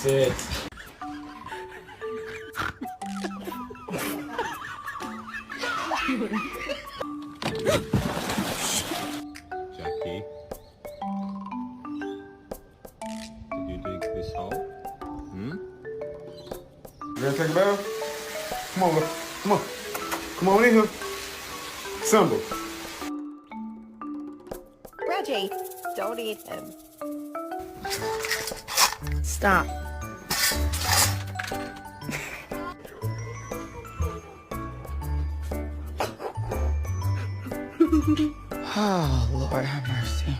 Sit. Jackie, did you dig this hole? You ready to take a bath? Come on, look. Come on. Come on in here. Simba. Reggie, don't eat him. Stop. Oh, Lord have mercy.